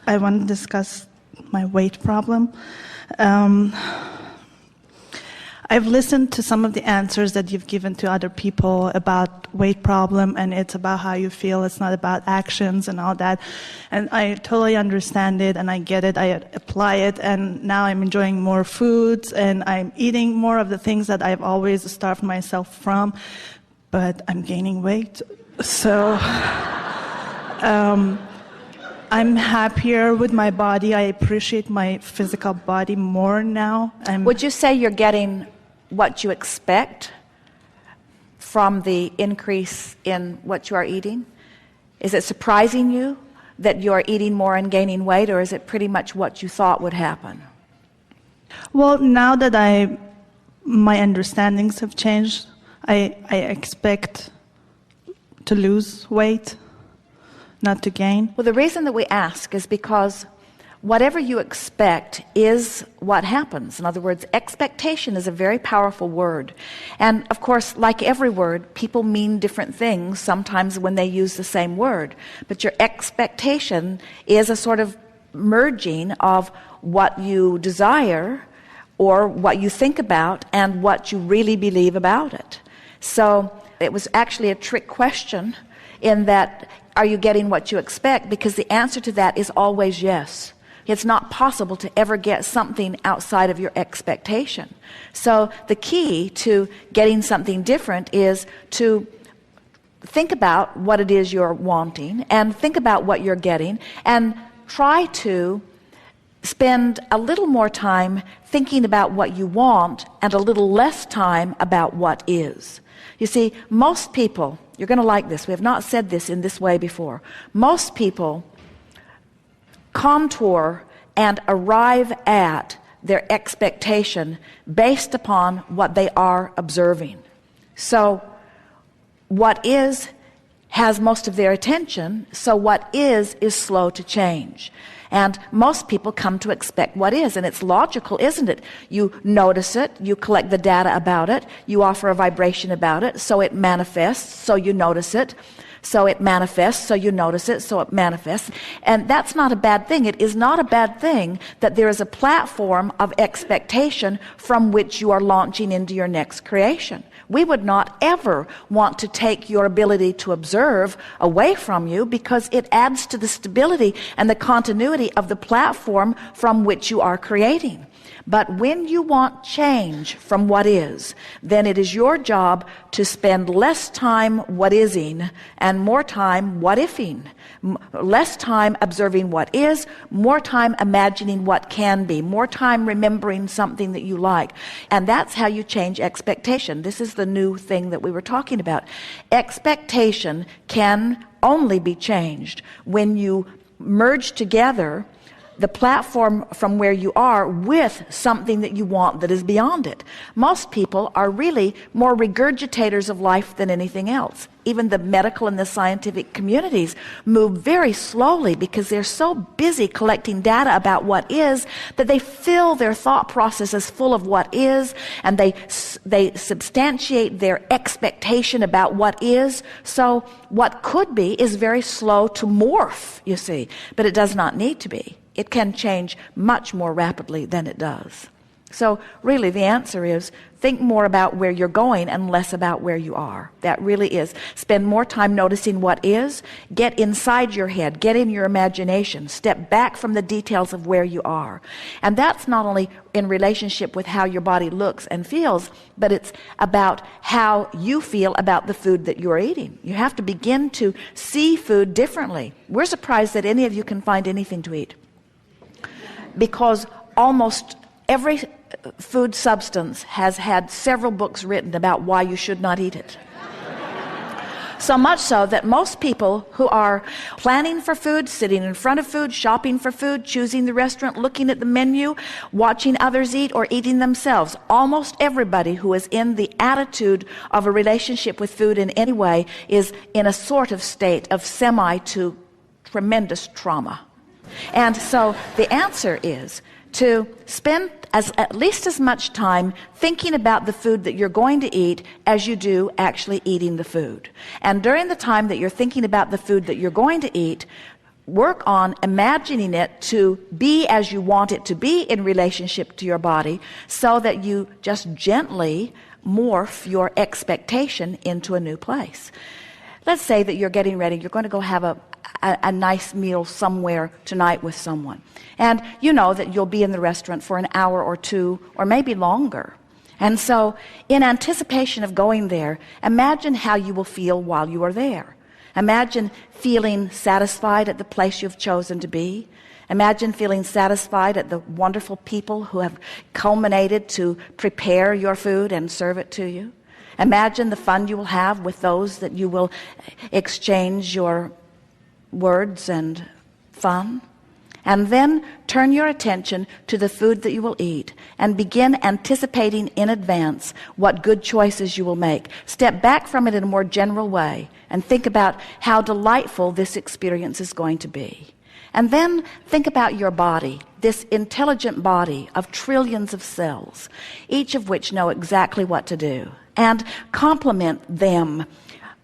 I want to discuss my weight problem. I've listened to some of the answers that you've given to other people about weight problem, and it's about how you feel. It's not about actions and all that. And I totally understand it, and I get it. I apply it, and now I'm enjoying more foods, and I'm eating more of the things that I've always starved myself from, but I'm gaining weight. So I'm happier with my body. I appreciate my physical body more now. Would you say you're getting what you expect from the increase in what you are eating? Is it surprising you that you are eating more and gaining weight, or is it pretty much what you thought would happen? Well, now that my understandings have changed, I expect to lose weight, not to gain. Well, the reason that we ask is because whatever you expect is what happens. In other words, expectation is a very powerful word. And of course, like every word, people mean different things sometimes when they use the same word. But your expectation is a sort of merging of what you desire or what you think about and what you really believe about it. So it was actually a trick question in that, are you getting what you expect? Because the answer to that is always yes. It's not possible to ever get something outside of your expectation. So the key to getting something different is to think about what it is you're wanting and think about what you're getting and try to spend a little more time thinking about what you want and a little less time about what is. You see, most people, you're going to like this, we have not said this in this way before, most people contour and arrive at their expectation based upon what they are observing. So what is has most of their attention, so what is slow to change. And most people come to expect what is, and it's logical, isn't it? You notice it, you collect the data about it, you offer a vibration about it, so it manifests, so you notice it, so it manifests, so you notice it, so it manifests. And that's not a bad thing. It is not a bad thing that there is a platform of expectation from which you are launching into your next creation. We would not ever want to take your ability to observe away from you because it adds to the stability and the continuity of the platform from which you are creating. But when you want change from what is, then it is your job to spend less time what-ising and more time what-ifing. Less time observing what is, more time imagining what can be, more time remembering something that you like. And that's how you change expectation. This is the new thing that we were talking about. Expectation can only be changed when you merge together the platform from where you are with something that you want that is beyond it. Most people are really more regurgitators of life than anything else. Even the medical and the scientific communities move very slowly because they're so busy collecting data about what is that they fill their thought processes full of what is, and they substantiate their expectation about what is. So what could be is very slow to morph, you see, but it does not need to be. It can change much more rapidly than it does. So really the answer is think more about where you're going and less about where you are. That really is. Spend more time noticing what is. Get inside your head. Get in your imagination. Step back from the details of where you are. And that's not only in relationship with how your body looks and feels, but it's about how you feel about the food that you're eating. You have to begin to see food differently. We're surprised that any of you can find anything to eat, because almost every food substance has had several books written about why you should not eat it. So much so that most people who are planning for food, sitting in front of food, shopping for food, choosing the restaurant, looking at the menu, watching others eat or eating themselves, almost everybody who is in the attitude of a relationship with food in any way is in a sort of state of semi to tremendous trauma. And so the answer is to spend at least as much time thinking about the food that you're going to eat as you do actually eating the food. And during the time that you're thinking about the food that you're going to eat, work on imagining it to be as you want it to be in relationship to your body, so that you just gently morph your expectation into a new place. Let's say that you're getting ready, you're going to go have a nice meal somewhere tonight with someone, and you know that you'll be in the restaurant for an hour or two or maybe longer. And so in anticipation of going there, imagine how you will feel while you are there. Imagine feeling satisfied at the place you've chosen to be. Imagine feeling satisfied at the wonderful people who have culminated to prepare your food and serve it to you. Imagine the fun you will have with those that you will exchange your words and fun. And then turn your attention to the food that you will eat and begin anticipating in advance what good choices you will make. Step back from it in a more general way and think about how delightful this experience is going to be. And then think about your body, this intelligent body of trillions of cells, each of which know exactly what to do, and compliment them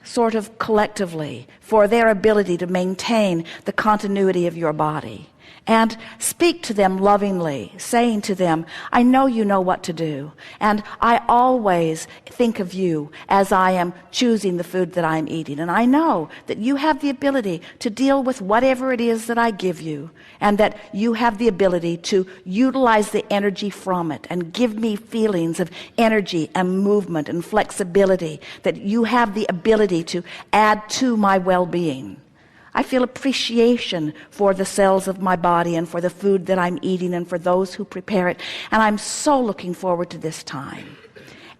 sort of collectively for their ability to maintain the continuity of your body. And speak to them lovingly, saying to them, I know you know what to do, and I always think of you as I am choosing the food that I'm eating, and I know that you have the ability to deal with whatever it is that I give you, and that you have the ability to utilize the energy from it and give me feelings of energy and movement and flexibility, that you have the ability to add to my well-being. I feel appreciation for the cells of my body and for the food that I'm eating and for those who prepare it. And I'm so looking forward to this time.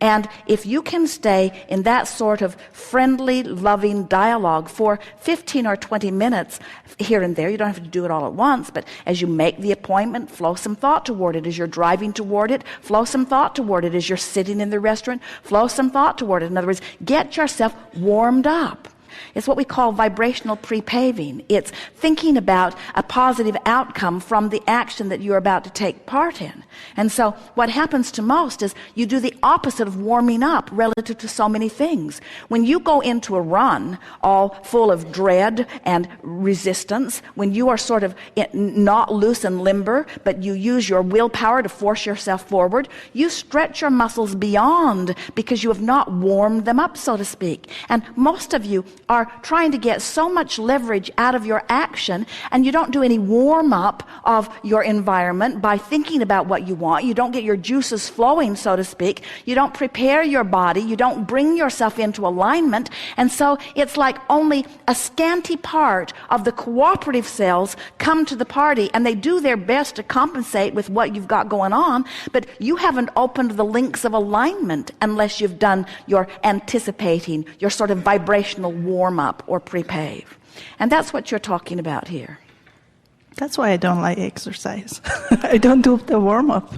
And if you can stay in that sort of friendly, loving dialogue for 15 or 20 minutes here and there, you don't have to do it all at once, but as you make the appointment, flow some thought toward it. As you're driving toward it, flow some thought toward it. As you're sitting in the restaurant, flow some thought toward it. In other words, get yourself warmed up. It's what we call vibrational pre-paving. It's thinking about a positive outcome from the action that you're about to take part in. And so what happens to most is you do the opposite of warming up relative to so many things. When you go into a run all full of dread and resistance, when you are sort of not loose and limber, but you use your willpower to force yourself forward, you stretch your muscles beyond because you have not warmed them up, so to speak. And most of you are trying to get so much leverage out of your action, and you don't do any warm-up of your environment by thinking about what you want. You don't get your juices flowing, so to speak. You don't prepare your body. You don't bring yourself into alignment. And so it's like only a scanty part of the cooperative cells come to the party, and they do their best to compensate with what you've got going on, but you haven't opened the links of alignment unless you've done your anticipating, your sort of vibrational warm-up or pre-pave. And that's what you're talking about here. That's why I don't like exercise. I don't do the warm-up.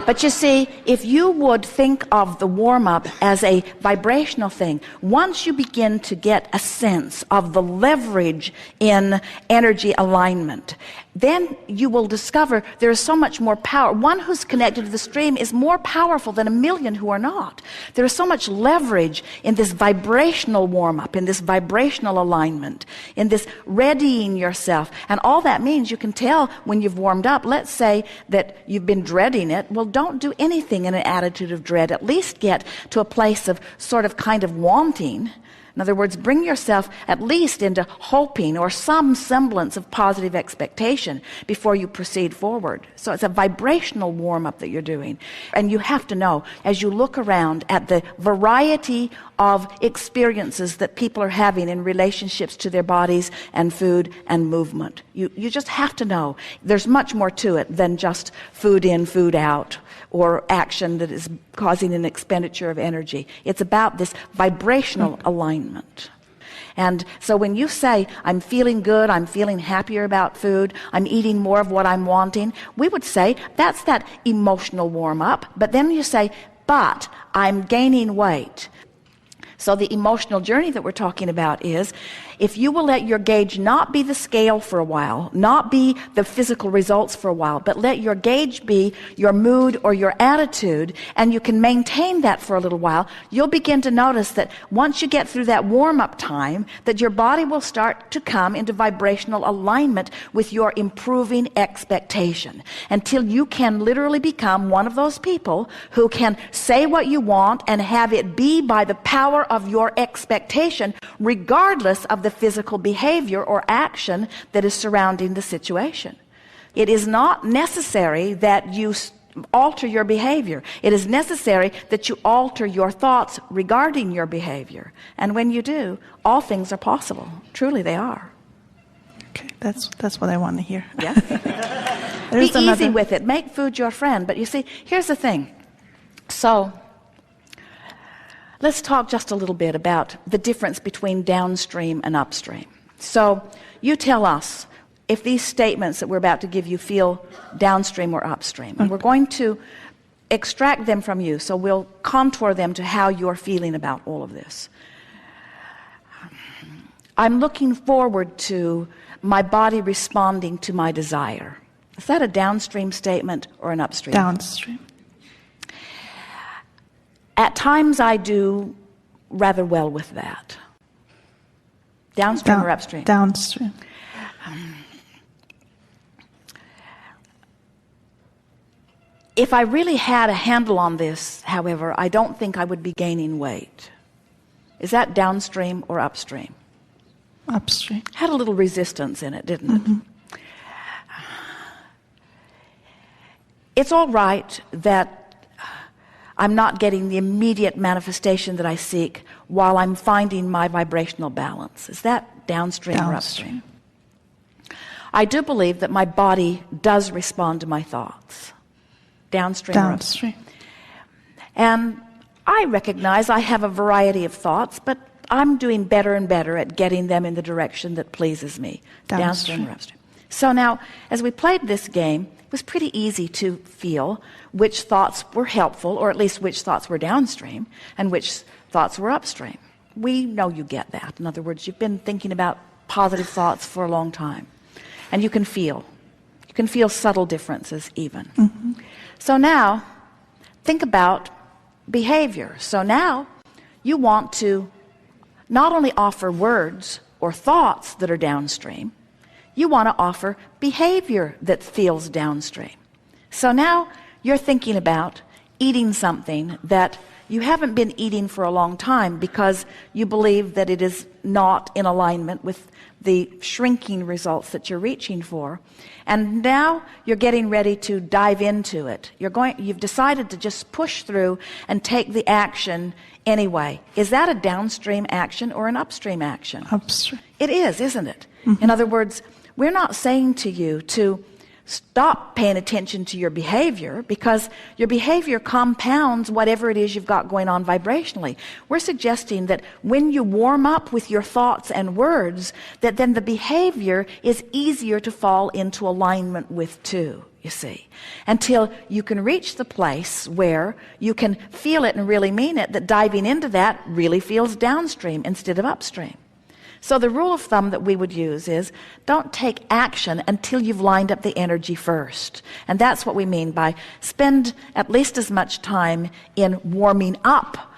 But you see, if you would think of the warm-up as a vibrational thing, once you begin to get a sense of the leverage in energy alignment, then you will discover there is so much more power. One who's connected to the stream is more powerful than a million who are not. There is so much leverage in this vibrational warm-up, in this vibrational alignment, in this readying yourself. And all that means, you can tell when you've warmed up. Let's say that you've been dreading it. Well, don't do anything in an attitude of dread. At least get to a place of sort of kind of wanting. In other words, bring yourself at least into hoping or some semblance of positive expectation before you proceed forward. So it's a vibrational warm-up that you're doing. And you have to know, as you look around at the variety of experiences that people are having in relationships to their bodies and food and movement, you just have to know there's much more to it than just food in, food out, or action that is causing an expenditure of energy. It's about this vibrational alignment. And so when you say, I'm feeling good, I'm feeling happier about food, I'm eating more of what I'm wanting, we would say that's that emotional warm-up. But then you say, but I'm gaining weight. So the emotional journey that we're talking about is, if you will let your gauge not be the scale for a while, not be the physical results for a while, but let your gauge be your mood or your attitude, and you can maintain that for a little while, you'll begin to notice that once you get through that warm-up time, that your body will start to come into vibrational alignment with your improving expectation, until you can literally become one of those people who can say what you want and have it be by the power of your expectation, regardless of the physical behavior or action that is surrounding the situation. It is not necessary that you alter your behavior. It is necessary that you alter your thoughts regarding your behavior. And when you do, all things are possible. Truly they are. Okay, that's what I want to hear. Yeah. Be easy with it. Make food your friend. But you see, here's the thing. So let's talk just a little bit about the difference between downstream and upstream. So you tell us if these statements that we're about to give you feel downstream or upstream. And we're going to extract them from you, so we'll contour them to how you're feeling about all of this. I'm looking forward to my body responding to my desire. Is that a downstream statement or an upstream? Downstream. At times I do rather well with that. Downstream or upstream? Downstream. If I really had a handle on this, however, I don't think I would be gaining weight. Is that downstream or upstream? Upstream. Had a little resistance in it, didn't it? It's all right that I'm not getting the immediate manifestation that I seek while I'm finding my vibrational balance. Is that downstream or upstream? I do believe that my body does respond to my thoughts. Downstream or upstream? And I recognize I have a variety of thoughts, but I'm doing better and better at getting them in the direction that pleases me. Downstream or upstream? So now, as we played this game, it was pretty easy to feel which thoughts were helpful, or at least which thoughts were downstream, and which thoughts were upstream. We know you get that. In other words, you've been thinking about positive thoughts for a long time. And you can feel subtle differences even. So now, think about behavior. So now, you want to not only offer words or thoughts that are downstream, you want to offer behavior that feels downstream. So now you're thinking about eating something that you haven't been eating for a long time because you believe that it is not in alignment with the shrinking results that you're reaching for. And now you're getting ready to dive into it. You've decided to just push through and take the action anyway. Is that a downstream action or an upstream action? Upstream. It is, isn't it? In other words, we're not saying to you to stop paying attention to your behavior, because your behavior compounds whatever it is you've got going on vibrationally. We're suggesting that when you warm up with your thoughts and words, that then the behavior is easier to fall into alignment with too, you see, until you can reach the place where you can feel it and really mean it, that diving into that really feels downstream instead of upstream. So the rule of thumb that we would use is, don't take action until you've lined up the energy first. And that's what we mean by spend at least as much time in warming up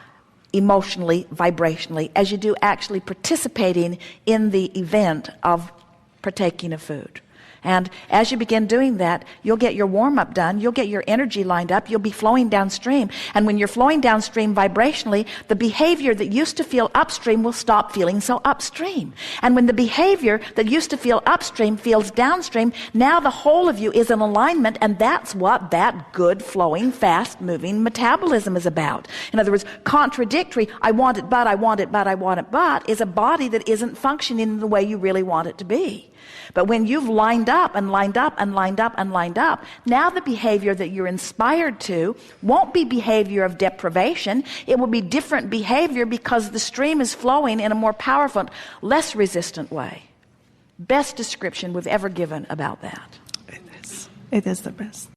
emotionally, vibrationally, as you do actually participating in the event of partaking of food. And as you begin doing that, you'll get your warm-up done, you'll get your energy lined up, you'll be flowing downstream. And when you're flowing downstream vibrationally, the behavior that used to feel upstream will stop feeling so upstream. And when the behavior that used to feel upstream feels downstream, now the whole of you is in alignment, and that's what that good flowing, fast-moving metabolism is about. In other words, contradictory, I want it, but I want it, but I want it, but, is a body that isn't functioning in the way you really want it to be. But when you've lined up and lined up and lined up and lined up, now the behavior that you're inspired to won't be behavior of deprivation. It will be different behavior because the stream is flowing in a more powerful, less resistant way. Best description we've ever given about that. It is. It is the best.